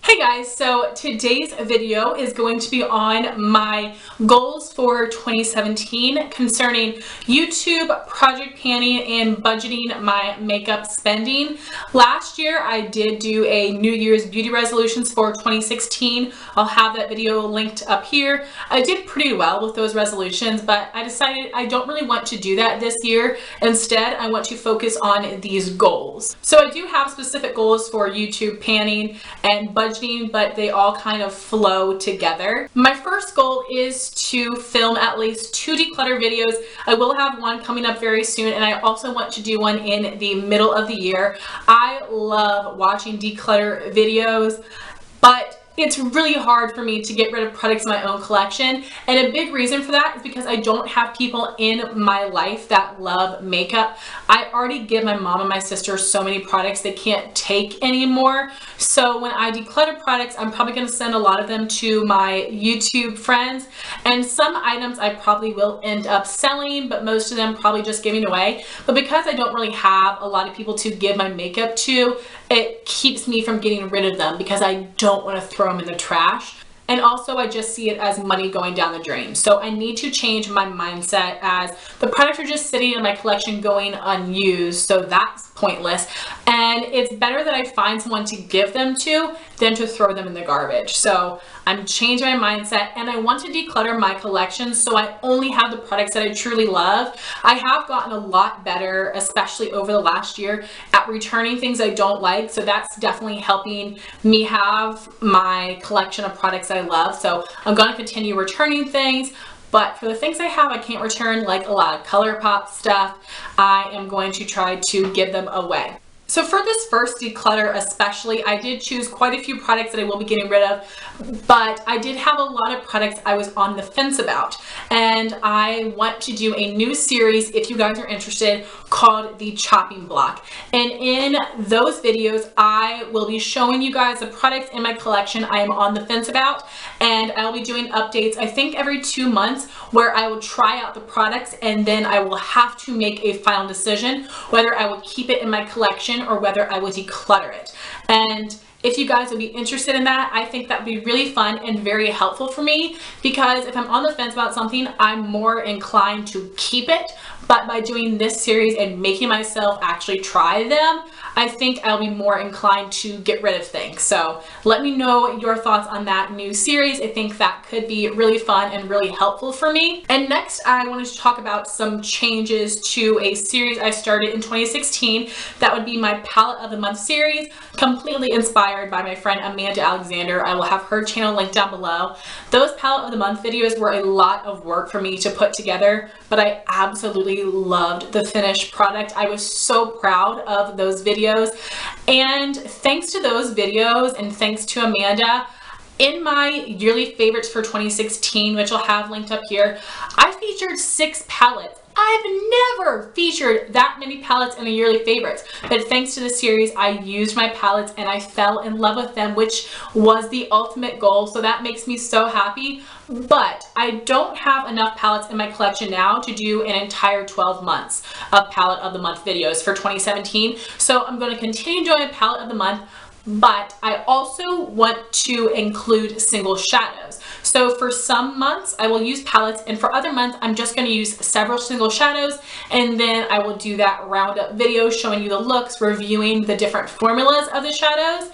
Hey guys, so today's video is going to be on my goals for 2017 concerning YouTube, project planning, and budgeting my makeup spending. Last year I did do a New Year's beauty resolutions for 2016. I'll have that video linked up here. I did pretty well with those resolutions, but I decided I don't really want to do that this year. Instead, I want to focus on these goals. So I do have specific goals for YouTube planning and budgeting, but they all kind of flow together. My first goal is to film at least 2 declutter videos. I will have one coming up very soon, and I also want to do one in the middle of the year. I love watching declutter videos, but it's really hard for me to get rid of products in my own collection, and a big reason for that is because I don't have people in my life that love makeup. I already give my mom and my sister so many products they can't take anymore, so when I declutter products, I'm probably going to send a lot of them to my YouTube friends, and some items I probably will end up selling, but most of them probably just giving away. But because I don't really have a lot of people to give my makeup to, it keeps me from getting rid of them because I don't want to throw them in the trash. And also I just see it as money going down the drain. So I need to change my mindset as the products are just sitting in my collection going unused, so that's pointless. And it's better that I find someone to give them to than to throw them in the garbage. So I'm changing my mindset, and I want to declutter my collection so I only have the products that I truly love. I have gotten a lot better, especially over the last year, at returning things I don't like. So that's definitely helping me have my collection of products I love. So I'm going to continue returning things, but for the things I have I can't return, like a lot of ColourPop stuff, I am going to try to give them away. So for this first declutter especially, I did choose quite a few products that I will be getting rid of, but I did have a lot of products I was on the fence about, and I want to do a new series, if you guys are interested, called the chopping block. And in those videos I will be showing you guys the products in my collection I am on the fence about, and I'll be doing updates I think every 2 months where I will try out the products, and then I will have to make a final decision whether I will keep it in my collection or whether I will declutter it. And if you guys would be interested in that, I think that would be really fun and very helpful for me, because if I'm on the fence about something, I'm more inclined to keep it. But by doing this series and making myself actually try them, I think I'll be more inclined to get rid of things. So let me know your thoughts on that new series. I think that could be really fun and really helpful for me. And next I wanted to talk about some changes to a series I started in 2016. That would be my Palette of the Month series, completely inspired by my friend Amanda Alexander. I will have her channel linked down below. Those Palette of the Month videos were a lot of work for me to put together, but I absolutely loved the finished product. I was so proud of those videos, and thanks to those videos and thanks to Amanda, in my yearly favorites for 2016, which I'll have linked up here, I featured 6 palettes. I've never featured that many palettes in a yearly favorites, but thanks to this series I used my palettes and I fell in love with them, which was the ultimate goal, so that makes me so happy. But I don't have enough palettes in my collection now to do an entire 12 months of Palette of the Month videos for 2017, so I'm going to continue doing Palette of the Month, but I also want to include single shadows. So for some months I will use palettes, and for other months I'm just going to use several single shadows, and then I will do that roundup video showing you the looks, reviewing the different formulas of the shadows.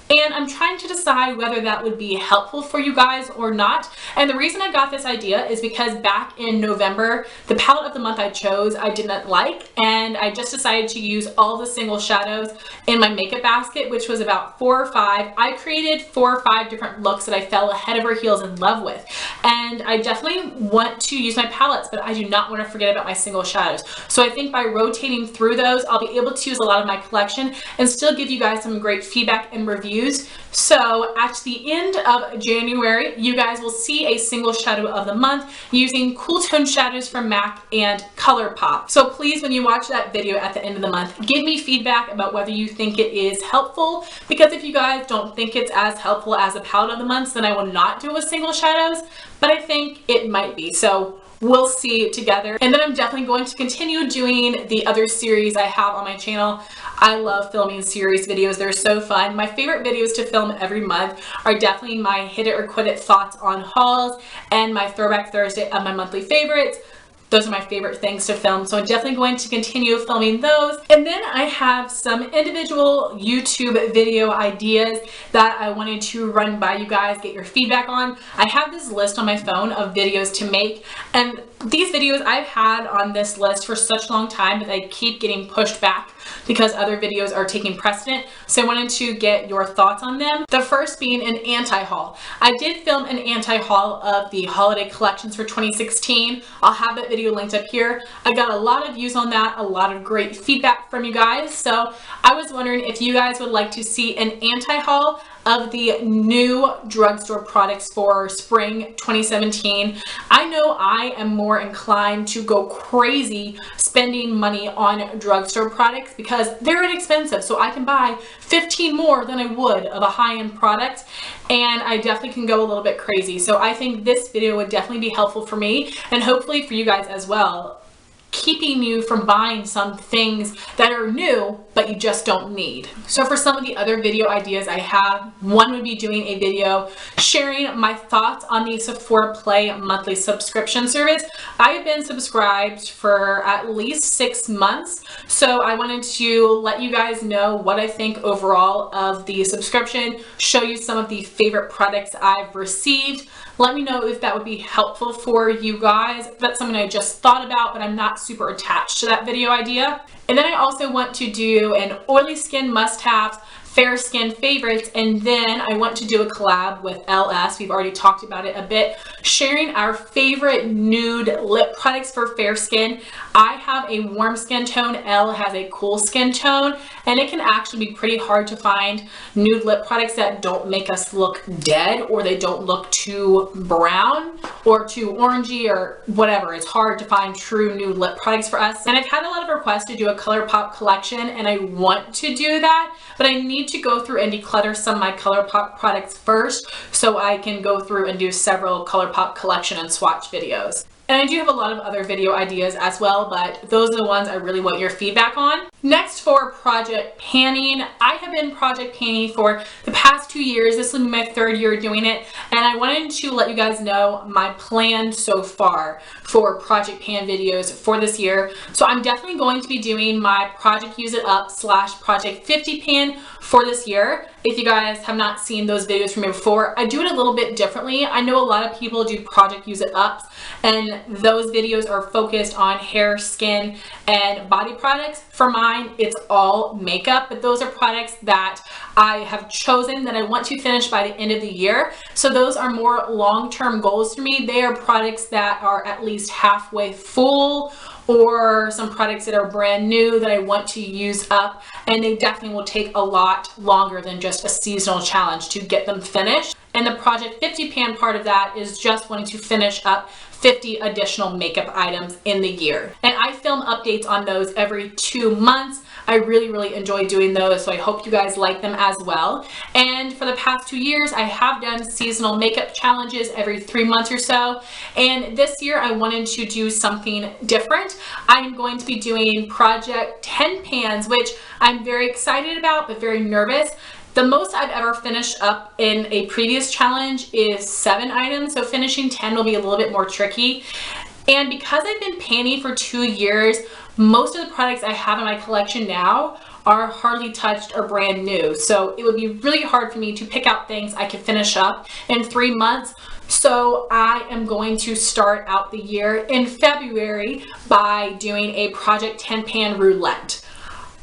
And I'm trying to decide whether that would be helpful for you guys or not. And the reason I got this idea is because back in November, the palette of the month I chose I didn't like, and I just decided to use all the single shadows in my makeup basket, which was about 4 or 5. I created 4 or 5 different looks that I fell head over heels in love with. And I definitely want to use my palettes, but I do not want to forget about my single shadows. So I think by rotating through those, I'll be able to use a lot of my collection and still give you guys some great feedback and reviews. So at the end of January, you guys will see a single shadow of the month using cool tone shadows from MAC and ColourPop. So please, when you watch that video at the end of the month, give me feedback about whether you think it is helpful, because if you guys don't think it's as helpful as a palette of the month, then I will not do a single shadows, but I think it might be. So we'll see together. And then I'm definitely going to continue doing the other series I have on my channel. I love filming series videos. They're so fun. My favorite videos to film every month are definitely my hit it or quit it thoughts on hauls and my throwback Thursday of my monthly favorites. Those are my favorite things to film, so I'm definitely going to continue filming those. And then I have some individual YouTube video ideas that I wanted to run by you guys, get your feedback on. I have this list on my phone of videos to make, and these videos I've had on this list for such a long time, but they keep getting pushed back because other videos are taking precedent. So I wanted to get your thoughts on them. The first being an anti-haul. I did film an anti-haul of the holiday collections for 2016. I'll have that video linked up here. I got a lot of views on that, a lot of great feedback from you guys. So I was wondering if you guys would like to see an anti-haul of the new drugstore products for spring 2017. I know I am more inclined to go crazy spending money on drugstore products because they're inexpensive, so I can buy 15 more than I would of a high-end product, and I definitely can go a little bit crazy. So I think this video would definitely be helpful for me and hopefully for you guys as well, keeping you from buying some things that are new but you just don't need. So for some of the other video ideas I have, one would be doing a video sharing my thoughts on the Sephora Play monthly subscription service. I have been subscribed for at least 6 months, so I wanted to let you guys know what I think overall of the subscription, show you some of the favorite products I've received. Let me know if that would be helpful for you guys. That's something I just thought about, but I'm not super attached to that video idea. And then I also want to do an oily skin must-haves, fair skin favorites, and then I want to do a collab with LS. We've already talked about it a bit, sharing our favorite nude lip products for fair skin. I have a warm skin tone, Elle has a cool skin tone, and it can actually be pretty hard to find nude lip products that don't make us look dead, or they don't look too brown or too orangey or whatever. It's hard to find true nude lip products for us. And I've had a lot of requests to do a ColourPop collection, and I want to do that, but I need to go through and declutter some of my ColourPop products first so I can go through and do several ColourPop collection and swatch videos. And I do have a lot of other video ideas as well, but those are the ones I really want your feedback on. Next, for project panning. I have been project panning for the past 2 years. This will be my 3rd year doing it, and I wanted to let you guys know my plan so far for project pan videos for this year. So I'm definitely going to be doing my project use it up / project 50 pan for this year. If you guys have not seen those videos from me before, I do it a little bit differently. I know a lot of people do project use it ups, and those videos are focused on hair, skin, and body products. For mine, it's all makeup, but those are products that I have chosen that I want to finish by the end of the year. So those are more long-term goals for me. They are products that are at least halfway full, or some products that are brand new that I want to use up, and they definitely will take a lot longer than just a seasonal challenge to get them finished. And the project 50 pan part of that is just wanting to finish up 50 additional makeup items in the year. And I film updates on those every 2 months. I really enjoy doing those, so I hope you guys like them as well. And for the past 2 years, I have done seasonal makeup challenges every 3 months or so. And this year, I wanted to do something different. I'm going to be doing project 10 pans, which I'm very excited about, but very nervous. The most I've ever finished up in a previous challenge is 7 items, so finishing 10 will be a little bit more tricky. And because I've been panning for 2 years, most of the products I have in my collection now are hardly touched or brand new. So it would be really hard for me to pick out things I could finish up in 3 months. So I am going to start out the year in February by doing a project 10 pan roulette.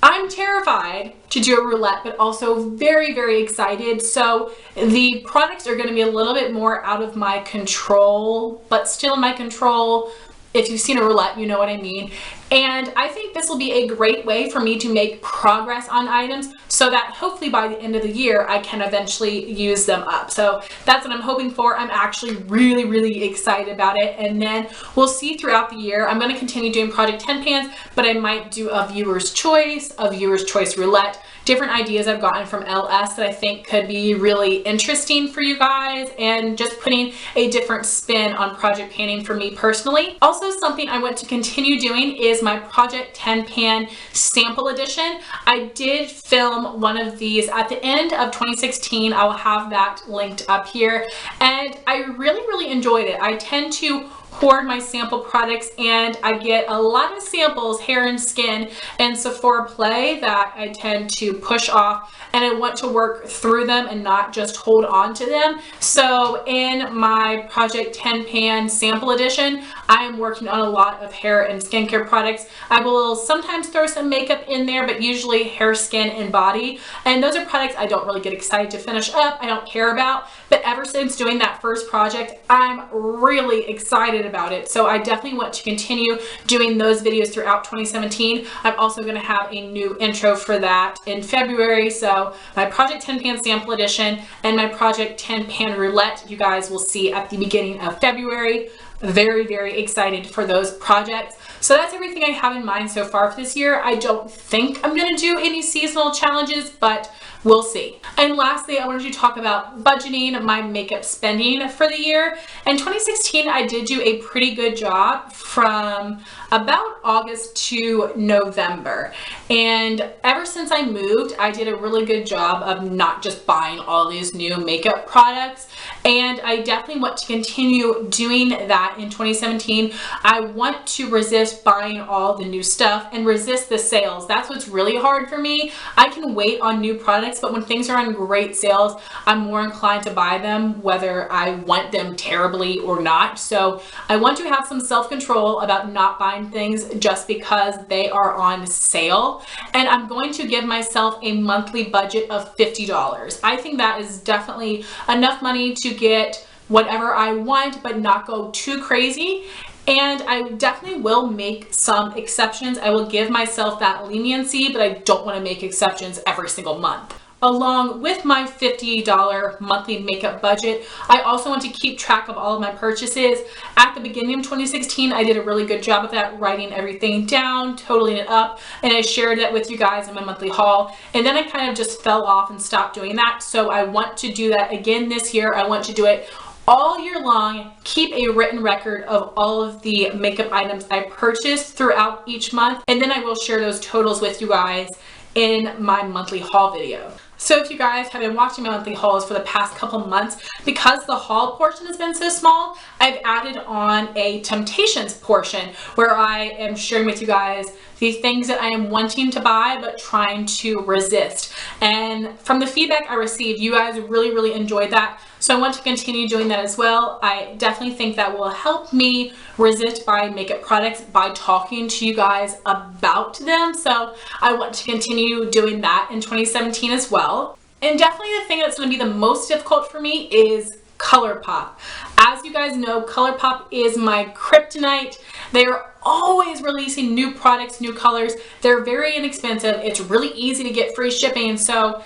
I'm terrified to do a roulette, but also very excited. So the products are going to be a little bit more out of my control, but still in my control. If you've seen a roulette, you know what I mean. And I think this will be a great way for me to make progress on items so that hopefully by the end of the year, I can eventually use them up. So that's what I'm hoping for. I'm actually really excited about it. And then we'll see throughout the year. I'm going to continue doing project 10 pans, but I might do a viewer's choice roulette, different ideas I've gotten from LS that I think could be really interesting for you guys, and just putting a different spin on project panning for me personally. Also, something I want to continue doing is my Project 10 Pan sample edition. I did film one of these at the end of 2016. I will have that linked up here, and I really enjoyed it. I tend to hoard my sample products, and I get a lot of samples, hair and skin, and Sephora Play that I tend to push off, and I want to work through them and not just hold on to them. So in my Project 10 Pan sample edition, I am working on a lot of hair and skincare products. I will sometimes throw some makeup in there, but usually hair, skin, and body. And those are products I don't really get excited to finish up. I don't care about. But ever since doing that first project, I'm really excited about it. So I definitely want to continue doing those videos throughout 2017. I'm also going to have a new intro for that in February. So my Project 10 Pan sample edition and my Project 10 Pan roulette, you guys will see at the beginning of February. Very excited for those projects. So that's everything I have in mind so far for this year. I don't think I'm going to do any seasonal challenges, but we'll see. And lastly, I wanted to talk about budgeting my makeup spending for the year. In 2016, I did do a pretty good job from about August to November. And ever since I moved, I did a really good job of not just buying all these new makeup products. And I definitely want to continue doing that in 2017. I want to resist buying all the new stuff and resist the sales. That's what's really hard for me. I can wait on new products, but when things are on great sales, I'm more inclined to buy them whether I want them terribly or not. So I want to have some self-control about not buying things just because they are on sale. And I'm going to give myself a monthly budget of $50. I think that is definitely enough money to get whatever I want, but not go too crazy. And I definitely will make some exceptions. I will give myself that leniency, but I don't want to make exceptions every single month. Along with my $50 monthly makeup budget, I also want to keep track of all of my purchases. At the beginning of 2016, I did a really good job of that, writing everything down, totaling it up, and I shared that with you guys in my monthly haul. And then I kind of just fell off and stopped doing that. So I want to do that again this year. I want to do it all year long, keep a written record of all of the makeup items I purchased throughout each month, and then I will share those totals with you guys in my monthly haul video. So if you guys have been watching my monthly hauls for the past couple months, because the haul portion has been so small, I've added on a temptations portion where I am sharing with you guys the things that I am wanting to buy but trying to resist. And from the feedback I received, you guys really enjoyed that. So I want to continue doing that as well. I definitely think that will help me resist buying makeup products by talking to you guys about them. So I want to continue doing that in 2017 as well. And definitely the thing that's going to be the most difficult for me is ColourPop. As you guys know, ColourPop is my kryptonite. They're always releasing new products, new colors. They're very inexpensive. It's really easy to get free shipping. So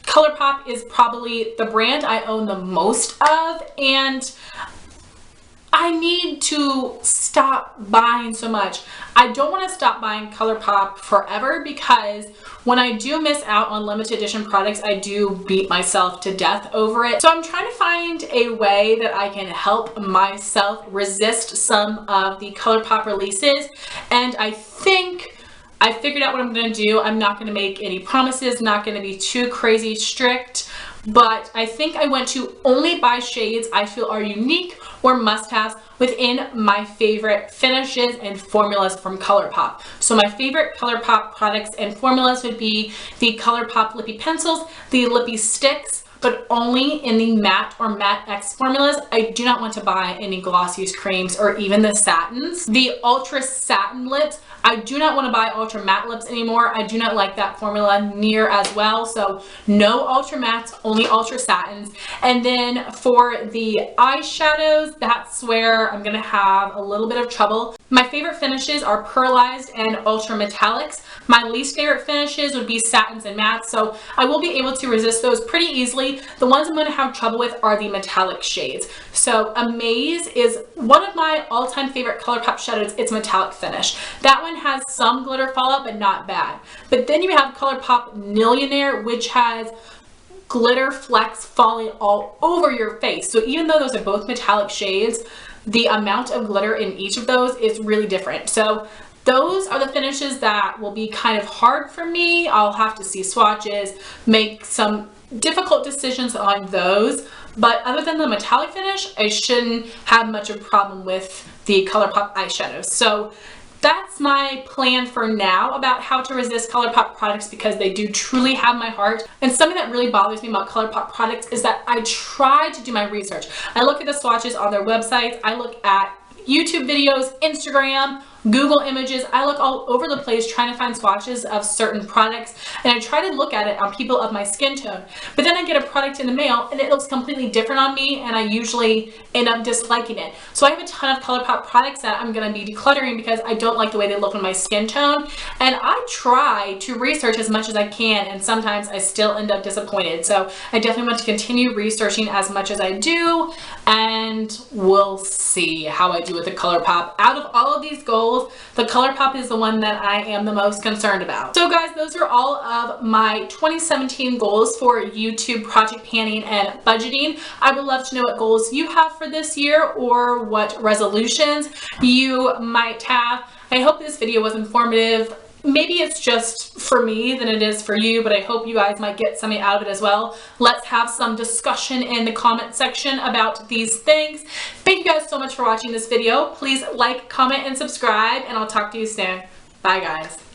ColourPop is probably the brand I own the most of, and I need to stop buying so much. I don't want to stop buying ColourPop forever, because when I do miss out on limited edition products, I do beat myself to death over it. So I'm trying to find a way that I can help myself resist some of the ColourPop releases, and I think I figured out what I'm going to do. I'm not going to make any promises, not going to be too crazy strict, but I think I want to only buy shades I feel are unique or must-haves within my favorite finishes and formulas from ColourPop. So my favorite ColourPop products and formulas would be the ColourPop Lippy Pencils, the Lippy Sticks, but only in the matte or matte X formulas. I do not want to buy any glossies creams or even the satins. The Ultra Satin Lips, I do not want to buy Ultra Matte Lips anymore. I do not like that formula near as well. So no Ultra Mattes, only Ultra Satins. And then for the eyeshadows, that's where I'm going to have a little bit of trouble. My favorite finishes are pearlized and ultra metallics. My least favorite finishes would be satins and mattes, so I will be able to resist those pretty easily. easily. The ones I'm going to have trouble with are the metallic shades. So Eyez is one of my all-time favorite ColourPop shadows. It's metallic finish. That one has some glitter fallout, but not bad. But then you have ColourPop Millionaire, which has glitter flecks falling all over your face. So even though those are both metallic shades, the amount of glitter in each of those is really different. So those are the finishes that will be kind of hard for me. I'll have to see swatches, make some difficult decisions on those. But other than the metallic finish, I shouldn't have much of a problem with the ColourPop eyeshadows. So that's my plan for now about how to resist ColourPop products, because they do truly have my heart. And something that really bothers me about ColourPop products is that I try to do my research. I look at the swatches on their websites, I look at YouTube videos, Instagram, Google images. I look all over the place trying to find swatches of certain products, and I try to look at it on people of my skin tone. But then I get a product in the mail and it looks completely different on me, and I usually end up disliking it. So I have a ton of ColourPop products that I'm going to be decluttering because I don't like the way they look on my skin tone. And I try to research as much as I can, and sometimes I still end up disappointed. So I definitely want to continue researching as much as I do, and we'll see how I do with the ColourPop. Out of all of these goals, the ColourPop is the one that I am the most concerned about. So guys, those are all of my 2017 goals for YouTube project planning and budgeting. I would love to know what goals you have for this year, or what resolutions you might have. I hope this video was informative. Maybe it's just for me than it is for you, but I hope you guys might get something out of it as well. Let's have some discussion in the comment section about these things. Thank you guys so much for watching this video. Please like, comment, and subscribe, and I'll talk to you soon. Bye guys.